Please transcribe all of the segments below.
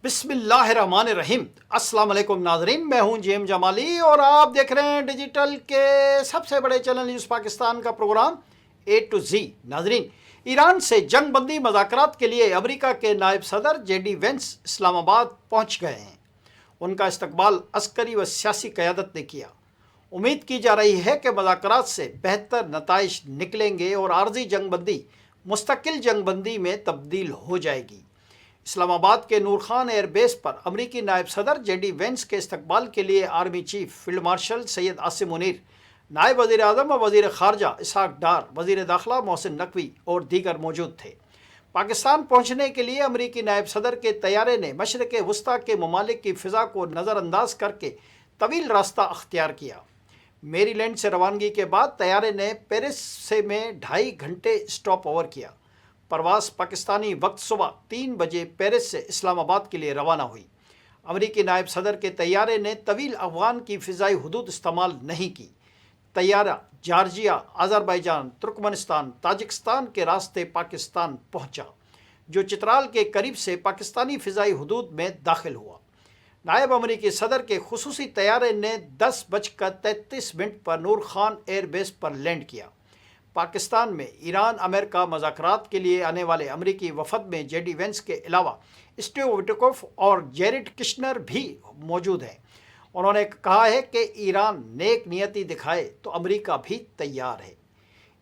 بسم اللہ الرحمن الرحیم۔ السلام علیکم ناظرین، میں ہوں جیم جمالی اور آپ دیکھ رہے ہیں ڈیجیٹل کے سب سے بڑے چینل نیوز پاکستان کا پروگرام اے ٹو زی۔ ناظرین، ایران سے جنگ بندی مذاکرات کے لیے امریکہ کے نائب صدر جے ڈی وینس اسلام آباد پہنچ گئے ہیں۔ ان کا استقبال عسکری و سیاسی قیادت نے کیا۔ امید کی جا رہی ہے کہ مذاکرات سے بہتر نتائج نکلیں گے اور عارضی جنگ بندی مستقل جنگ بندی میں تبدیل ہو جائے گی۔ اسلام آباد کے نور خان ایئر بیس پر امریکی نائب صدر جے ڈی وینس کے استقبال کے لیے army chief field marshal Syed Asim Munir, نائب وزیر اعظم و وزیر خارجہ اسحاق ڈار، وزیر داخلہ محسن نقوی اور دیگر موجود تھے۔ پاکستان پہنچنے کے لیے امریکی نائب صدر کے طیارے نے مشرق وسطیٰ کے ممالک کی فضا کو نظر انداز کر کے طویل راستہ اختیار کیا۔ میری لینڈ سے روانگی کے بعد طیارے نے پیرس سے میں 2.5 گھنٹے اسٹاپ اوور کیا۔ پرواز پاکستانی وقت صبح 3 بجے پیرس سے اسلام آباد کے لیے روانہ ہوئی۔ امریکی نائب صدر کے طیارے نے طویل افغان کی فضائی حدود استعمال نہیں کی۔ طیارہ جارجیا، آذربائیجان، ترکمنستان، تاجکستان کے راستے پاکستان پہنچا، جو چترال کے قریب سے پاکستانی فضائی حدود میں داخل ہوا۔ نائب امریکی صدر کے خصوصی طیارے نے 10:33 پر نور خان ایئر بیس پر لینڈ کیا۔ پاکستان میں ایران امریکہ مذاکرات کے لیے آنے والے امریکی وفد میں جے ڈی وینس کے علاوہ اسٹیو وٹکوف اور جیریڈ کشنر بھی موجود ہیں۔ انہوں نے کہا ہے کہ ایران نیک نیتی دکھائے تو امریکہ بھی تیار ہے۔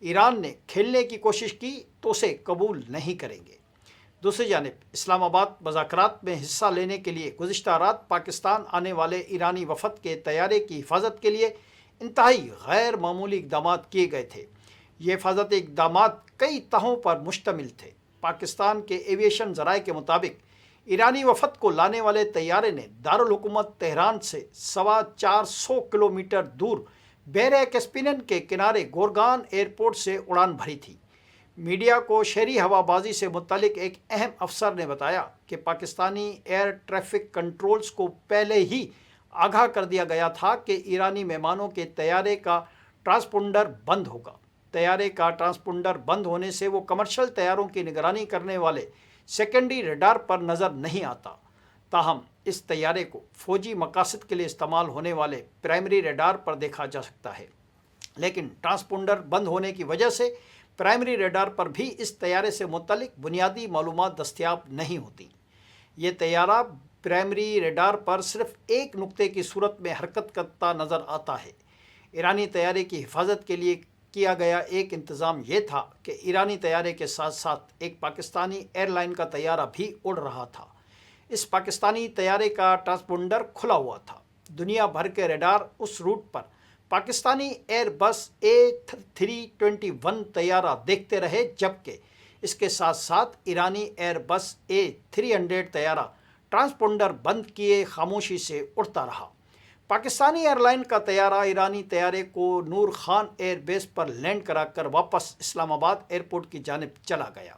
ایران نے کھیلنے کی کوشش کی تو اسے قبول نہیں کریں گے۔ دوسری جانب اسلام آباد مذاکرات میں حصہ لینے کے لیے گزشتہ رات پاکستان آنے والے ایرانی وفد کے طیارے کی حفاظت کے لیے انتہائی غیر معمولی اقدامات کیے گئے تھے۔ یہ حفاظتی اقدامات کئی تہوں پر مشتمل تھے۔ پاکستان کے ایویشن ذرائع کے مطابق ایرانی وفد کو لانے والے طیارے نے دارالحکومت تہران سے 450 کلومیٹر دور بحیرہ کیسپیئن کے کنارے گورگان ایئرپورٹ سے اڑان بھری تھی۔ میڈیا کو شہری ہوا بازی سے متعلق ایک اہم افسر نے بتایا کہ پاکستانی ایئر ٹریفک کنٹرولز کو پہلے ہی آگاہ کر دیا گیا تھا کہ ایرانی مہمانوں کے طیارے کا ٹرانسپونڈر بند ہوگا۔ طیارے کا ٹرانسپونڈر بند ہونے سے وہ کمرشل طیاروں کی نگرانی کرنے والے سیکنڈری ریڈار پر نظر نہیں آتا۔ تاہم اس طیارے کو فوجی مقاصد کے لیے استعمال ہونے والے پرائمری ریڈار پر دیکھا جا سکتا ہے، لیکن ٹرانسپونڈر بند ہونے کی وجہ سے پرائمری ریڈار پر بھی اس طیارے سے متعلق بنیادی معلومات دستیاب نہیں ہوتی۔ یہ طیارہ پرائمری ریڈار پر صرف ایک نقطے کی صورت میں حرکت کرتا نظر آتا ہے۔ ایرانی طیارے کی حفاظت کے لیے کیا گیا ایک انتظام یہ تھا کہ ایرانی طیارے کے ساتھ ساتھ ایک پاکستانی ایئر لائن کا طیارہ بھی اڑ رہا تھا۔ اس پاکستانی طیارے کا ٹرانسپونڈر کھلا ہوا تھا۔ دنیا بھر کے ریڈار اس روٹ پر پاکستانی ایئر بس A321 طیارہ دیکھتے رہے، جبکہ اس کے ساتھ ساتھ ایرانی ایئر بس A300 طیارہ ٹرانسپونڈر بند کیے خاموشی سے اڑتا رہا۔ پاکستانی ایئر لائن کا طیارہ ایرانی طیارے کو نور خان ایئر بیس پر لینڈ کرا کر واپس اسلام آباد ایئرپورٹ کی جانب چلا گیا۔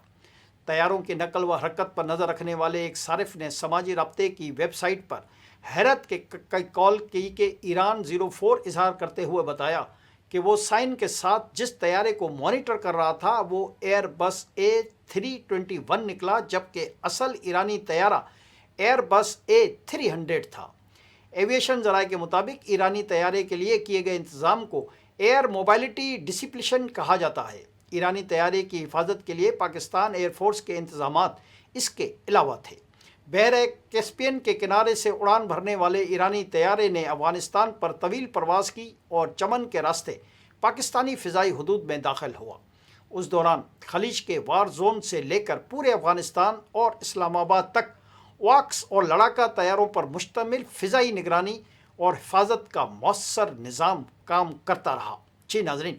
طیاروں کی نقل و حرکت پر نظر رکھنے والے ایک صارف نے سماجی رابطے کی ویب سائٹ پر حیرت کے کال کی کہ ایران 04 اظہار کرتے ہوئے بتایا کہ وہ سائن کے ساتھ جس طیارے کو مانیٹر کر رہا تھا وہ ایئر بس A321 نکلا، جبکہ اصل ایرانی طیارہ ایئر بس A300 تھا۔ ایویشن ذرائع کے مطابق ایرانی طیارے کے لیے کیے گئے انتظام کو ایئر موبائلٹی ڈسپلشن کہا جاتا ہے۔ ایرانی طیارے کی حفاظت کے لیے پاکستان ایئر فورس کے انتظامات اس کے علاوہ تھے۔ بحیرہ کیسپیئن کے کنارے سے اڑان بھرنے والے ایرانی طیارے نے افغانستان پر طویل پرواز کی اور چمن کے راستے پاکستانی فضائی حدود میں داخل ہوا۔ اس دوران خلیج کے وار زون سے لے کر پورے افغانستان اور اسلام آباد تک واکس اور لڑاکا طیاروں پر مشتمل فضائی نگرانی اور حفاظت کا مؤثر نظام کام کرتا رہا۔ جی ناظرین،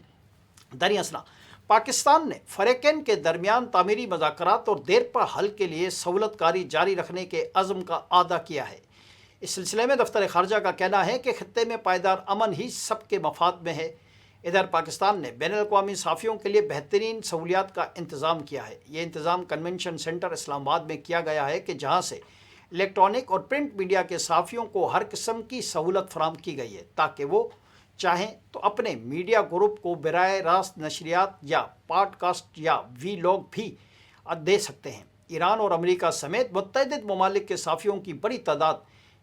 دریں اثنا پاکستان نے فریقین کے درمیان تعمیری مذاکرات اور دیرپا حل کے لیے سہولت کاری جاری رکھنے کے عزم کا اعادہ کیا ہے۔ اس سلسلے میں دفتر خارجہ کا کہنا ہے کہ خطے میں پائیدار امن ہی سب کے مفاد میں ہے۔ ادھر پاکستان نے بین الاقوامی صحافیوں کے لیے بہترین سہولیات کا انتظام کیا ہے۔ یہ انتظام کنونشن سینٹر اسلام آباد میں کیا گیا ہے کہ جہاں سے الیکٹرانک اور پرنٹ میڈیا کے صحافیوں کو ہر قسم کی سہولت فراہم کی گئی ہے تاکہ وہ چاہیں تو اپنے میڈیا گروپ کو براہ راست نشریات یا پاڈ کاسٹ یا وی لاگ بھی دے سکتے ہیں۔ ایران اور امریکہ سمیت متعدد ممالک کے صحافیوں کی بڑی تعداد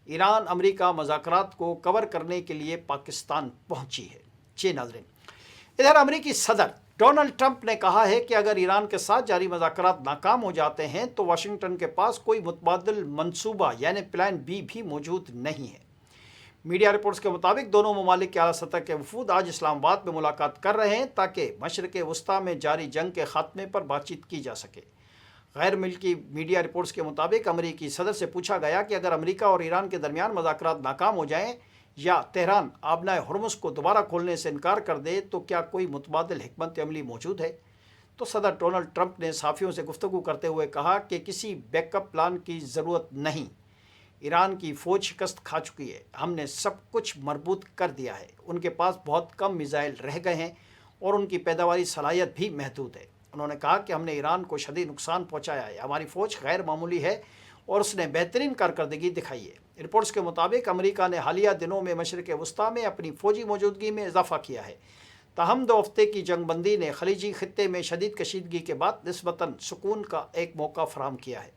ایران امریکہ مذاکرات کو کور کرنے کے لیے پاکستان پہنچی ہے۔ جی ناظرین، ادھر امریکی صدر ڈونلڈ ٹرمپ نے کہا ہے کہ اگر ایران کے ساتھ جاری مذاکرات ناکام ہو جاتے ہیں تو واشنگٹن کے پاس کوئی متبادل منصوبہ یعنی پلان بی بھی موجود نہیں ہے۔ میڈیا رپورٹس کے مطابق دونوں ممالک کے اعلیٰ سطح کے وفود آج اسلام آباد میں ملاقات کر رہے ہیں تاکہ مشرق وسطیٰ میں جاری جنگ کے خاتمے پر بات چیت کی جا سکے۔ غیر ملکی میڈیا رپورٹس کے مطابق امریکی صدر سے پوچھا گیا کہ اگر امریکہ اور ایران کے درمیان مذاکرات ناکام ہو جائیں یا تہران آبنائے ہرمز کو دوبارہ کھولنے سے انکار کر دے تو کیا کوئی متبادل حکمت عملی موجود ہے؟ تو صدر ڈونلڈ ٹرمپ نے صحافیوں سے گفتگو کرتے ہوئے کہا کہ کسی بیک اپ پلان کی ضرورت نہیں۔ ایران کی فوج شکست کھا چکی ہے، ہم نے سب کچھ مربوط کر دیا ہے، ان کے پاس بہت کم میزائل رہ گئے ہیں اور ان کی پیداواری صلاحیت بھی محدود ہے۔ انہوں نے کہا کہ ہم نے ایران کو شدید نقصان پہنچایا ہے، ہماری فوج غیر معمولی ہے اور اس نے بہترین کارکردگی دکھائی ہے۔ رپورٹس کے مطابق امریکہ نے حالیہ دنوں میں مشرق وسطیٰ میں اپنی فوجی موجودگی میں اضافہ کیا ہے۔ تاہم 2 ہفتے کی جنگ بندی نے خلیجی خطے میں شدید کشیدگی کے بعد نسبتاً سکون کا ایک موقع فراہم کیا ہے۔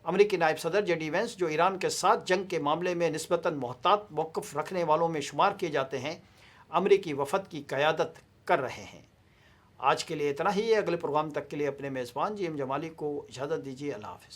امریکی نائب صدر جے ڈی وینس، جو ایران کے ساتھ جنگ کے معاملے میں نسبتاً محتاط موقف رکھنے والوں میں شمار کیے جاتے ہیں، امریکی وفد کی قیادت کر رہے ہیں۔ آج کے لیے اتنا ہی ہے۔ اگلے پروگرام تک کے لیے اپنے میزبان جی ایم جمالی کو اجازت دیجیے۔ اللہ حافظ۔